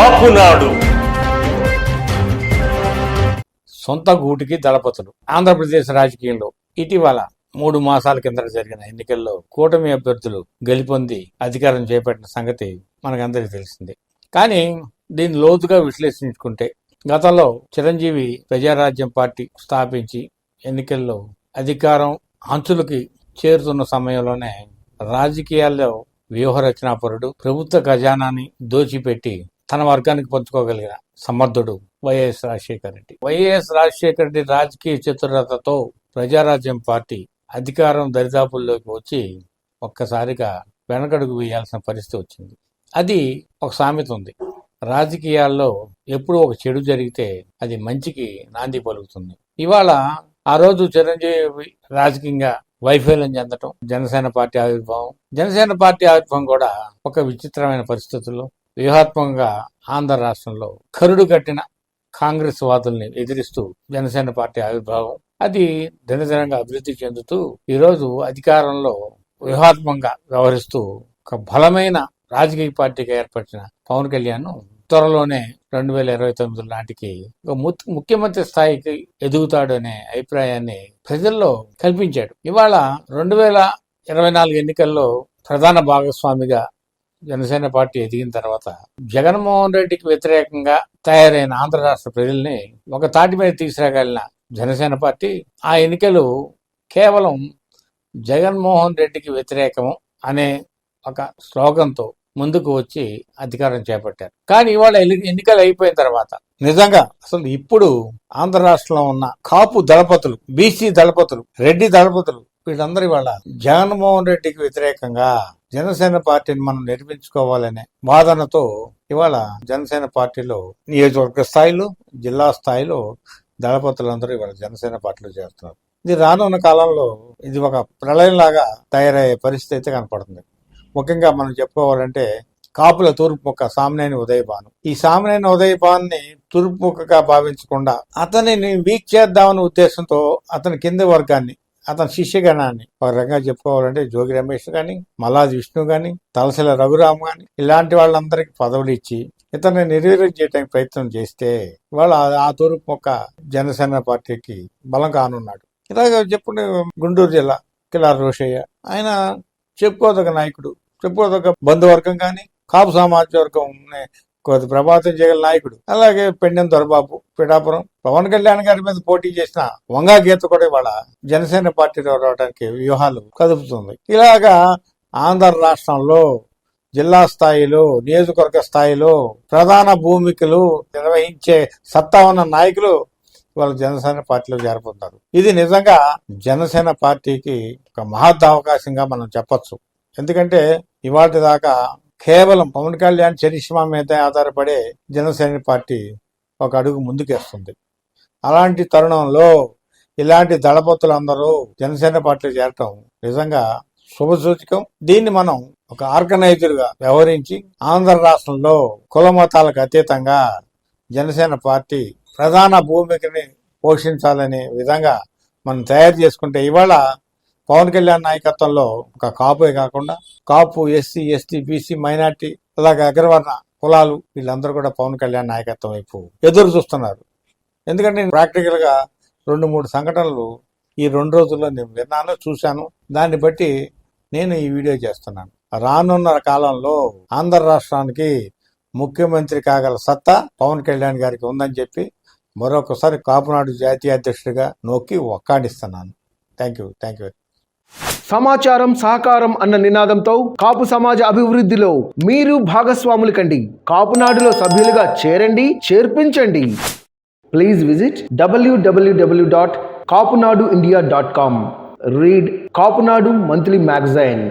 కాపునాడు. సొంత గూటికి దళపతులు. ఆంధ్రప్రదేశ్ రాజకీయంలో ఇటీవల 3 మాసాల కింద జరిగిన ఎన్నికల్లో కూటమి అభ్యర్థులు గెలుపొంది అధికారం చేపట్టిన సంగతి మనకందరికీ తెలిసిందే. కానీ దీన్ని లోతుగా విశ్లేషించుకుంటే గతంలో చిరంజీవి ప్రజారాజ్యం పార్టీ స్థాపించి ఎన్నికల్లో అధికారం అంచులకి చేరుతున్న సమయంలోనే రాజకీయాల్లో వ్యూహరచనాపరుడు, ప్రభుత్వ ఖజానాని దోచిపెట్టి తన వర్గానికి పంచుకోగలిగిన సమర్థుడు వైఎస్ రాజశేఖర రెడ్డి. వైఎస్ రాజశేఖర రెడ్డి రాజకీయ చతురతతో ప్రజారాజ్యం పార్టీ అధికారం దరిదాపుల్లోకి వచ్చి ఒక్కసారిగా వెనకడుగు వేయాల్సిన పరిస్థితి వచ్చింది. అది ఒక సామెత ఉంది, రాజకీయాల్లో ఎప్పుడు ఒక చెడు జరిగితే అది మంచికి నాంది పలుకుతుంది. ఇవాళ ఆ రోజు చిరంజీవి రాజకీయంగా వైఫల్యం చెందటం, జనసేన పార్టీ ఆవిర్భావం కూడా ఒక విచిత్రమైన పరిస్థితుల్లో వ్యూహాత్మకంగా ఆంధ్ర రాష్ట్రంలో కరుడు కట్టిన కాంగ్రెస్ వాదుల్ని ఎదిరిస్తూ జనసేన పార్టీ ఆవిర్భావం, అది దినదినంగా అభివృద్ధి చెందుతూ ఈరోజు అధికారంలో వ్యూహాత్మకంగా వ్యవహరిస్తూ ఒక బలమైన రాజకీయ పార్టీగా ఏర్పడిన పవన్ కళ్యాణ్ త్వరలోనే 2029 నాటికి ఒక ముఖ్యమంత్రి స్థాయికి ఎదుగుతాడు అనే అభిప్రాయాన్ని ప్రజల్లో కల్పించాడు. ఇవాళ 2024 ఎన్నికల్లో ప్రధాన భాగస్వామిగా జనసేన పార్టీ ఎదిగిన తర్వాత జగన్మోహన్ రెడ్డికి వ్యతిరేకంగా తయారైన ఆంధ్ర రాష్ట్ర ప్రజల్ని ఒక తాటి మీద తీసుకురాగలిగిన జనసేన పార్టీ ఆ ఎన్నికలు కేవలం జగన్మోహన్ రెడ్డికి వ్యతిరేకము అనే ఒక స్లోగన్తో ముందుకు వచ్చి అధికారం చేపట్టారు. కానీ ఇవాళ ఎన్నికలు అయిపోయిన తర్వాత నిజంగా అసలు ఇప్పుడు ఆంధ్ర రాష్ట్రంలో ఉన్న కాపు దళపతులు, బీసీ దళపతులు, రెడ్డి దళపతులు వీళ్ళందరూ ఇవాళ జగన్మోహన్ రెడ్డికి వ్యతిరేకంగా జనసేన పార్టీని మనం నిర్మించుకోవాలనే వాదనతో ఇవాళ జనసేన పార్టీలో నియోజకవర్గ స్థాయిలో, జిల్లా స్థాయిలో దళపతులందరూ ఇవాళ జనసేన పార్టీలో చేస్తున్నారు. ఇది రానున్న కాలంలో ఇది ఒక ప్రళయంలాగా తయారయ్యే పరిస్థితి అయితే కనపడుతుంది. ముఖ్యంగా మనం చెప్పుకోవాలంటే కాపుల తూర్పు ముక్క సామినేని ఉదయభాను. ఈ సామినేని ఉదయభాన్ని తూర్పు ముక్కగా భావించకుండా అతనిని వీక్ చేద్దామనే ఉద్దేశంతో అతని కింది వర్గాన్ని, అతని శిష్యగణాన్ని ఒక రకంగా చెప్పుకోవాలంటే జోగి రమేష్ గాని, మల్లాది విష్ణు గాని, తలసిల రఘురామ్ గాని ఇలాంటి వాళ్ళందరికీ పదవులు ఇచ్చి ఇతన్ని నిర్వీర్యం చేయడానికి ప్రయత్నం చేస్తే ఇవాళ ఆ తూర్పు ముక్క జనసేన పార్టీకి బలం కానున్నాడు. ఇలాగ చెప్పుకుంటే గుంటూరు జిల్లా కిలార్ రోషయ్య, ఆయన చెప్పుకోదగ్గ నాయకుడు, చెప్పుకోదగ్గ బంధువర్గం కానీ కాపు సామాజిక వర్గం కొద్ది ప్రభావితం చేయగల నాయకుడు. అలాగే పెండెం దొరబాబు, పిఠాపురం, పవన్ కళ్యాణ్ గారి మీద పోటీ చేసిన వంగా గీత కూడా ఇవాళ జనసేన పార్టీలో రావడానికి వ్యూహాలు కదుపుతుంది. ఇలాగా ఆంధ్ర రాష్ట్రంలో జిల్లా స్థాయిలో, నియోజకవర్గ స్థాయిలో ప్రధాన భూమికలు నిర్వహించే సత్తా ఉన్న నాయకులు వాళ్ళు జనసేన పార్టీలో చేరిపోతారు. ఇది నిజంగా జనసేన పార్టీకి ఒక మహత్ అవకాశంగా మనం చెప్పొచ్చు. ఎందుకంటే ఇవాటి దాకా కేవలం పవన్ కళ్యాణ్ చరిష్మా మీద ఆధారపడే జనసేన పార్టీ ఒక అడుగు ముందుకేస్తుంది. అలాంటి తరుణంలో ఇలాంటి దళపతులందరూ జనసేన పార్టీలో చేరటం నిజంగా శుభసూచకం. దీన్ని మనం ఒక ఆర్గనైజర్ గా వ్యవహరించి ఆంధ్ర రాష్ట్రంలో కుల మతాలకు అతీతంగా జనసేన పార్టీ ప్రధాన భూమికని పోషించాలనే విధంగా మనం తయారు చేసుకుంటే ఇవాళ పవన్ కళ్యాణ్ నాయకత్వంలో ఒక కాపుే కాకుండా కాపు, ఎస్సీ, ఎస్టీ, బీసీ, మైనార్టీ, అలాగే అగ్రవర్ణ కులాలు వీళ్ళందరూ కూడా పవన్ కళ్యాణ్ నాయకత్వం వైపు ఎదురు చూస్తున్నారు. ఎందుకంటే నేను ప్రాక్టికల్ గా 2-3 సంఘటనలు ఈ 2 రోజుల్లో నేను విన్నాను, చూశాను. దాన్ని బట్టి నేను ఈ వీడియో చేస్తున్నాను. రానున్న కాలంలో ఆంధ్ర రాష్ట్రానికి ముఖ్యమంత్రి కాగల సత్తా పవన్ కళ్యాణ్ గారికి ఉందని చెప్పి మరొకసారి కాపునాడు జాతీయ అధ్యక్షుడిగా నొక్కి ఒక్కాడిస్తున్నాను. Thank you. సమాచారం, సహకారం అన్న నినాదంతో కాపు సమాజ అభివృద్ధిలో మీరు భాగస్వాములు కండి. కాపునాడులో సభ్యులుగా చేరండి, చేర్పించండి. Please visit www.kapunaduindia.com. Read Kapunadu Monthly Magazine.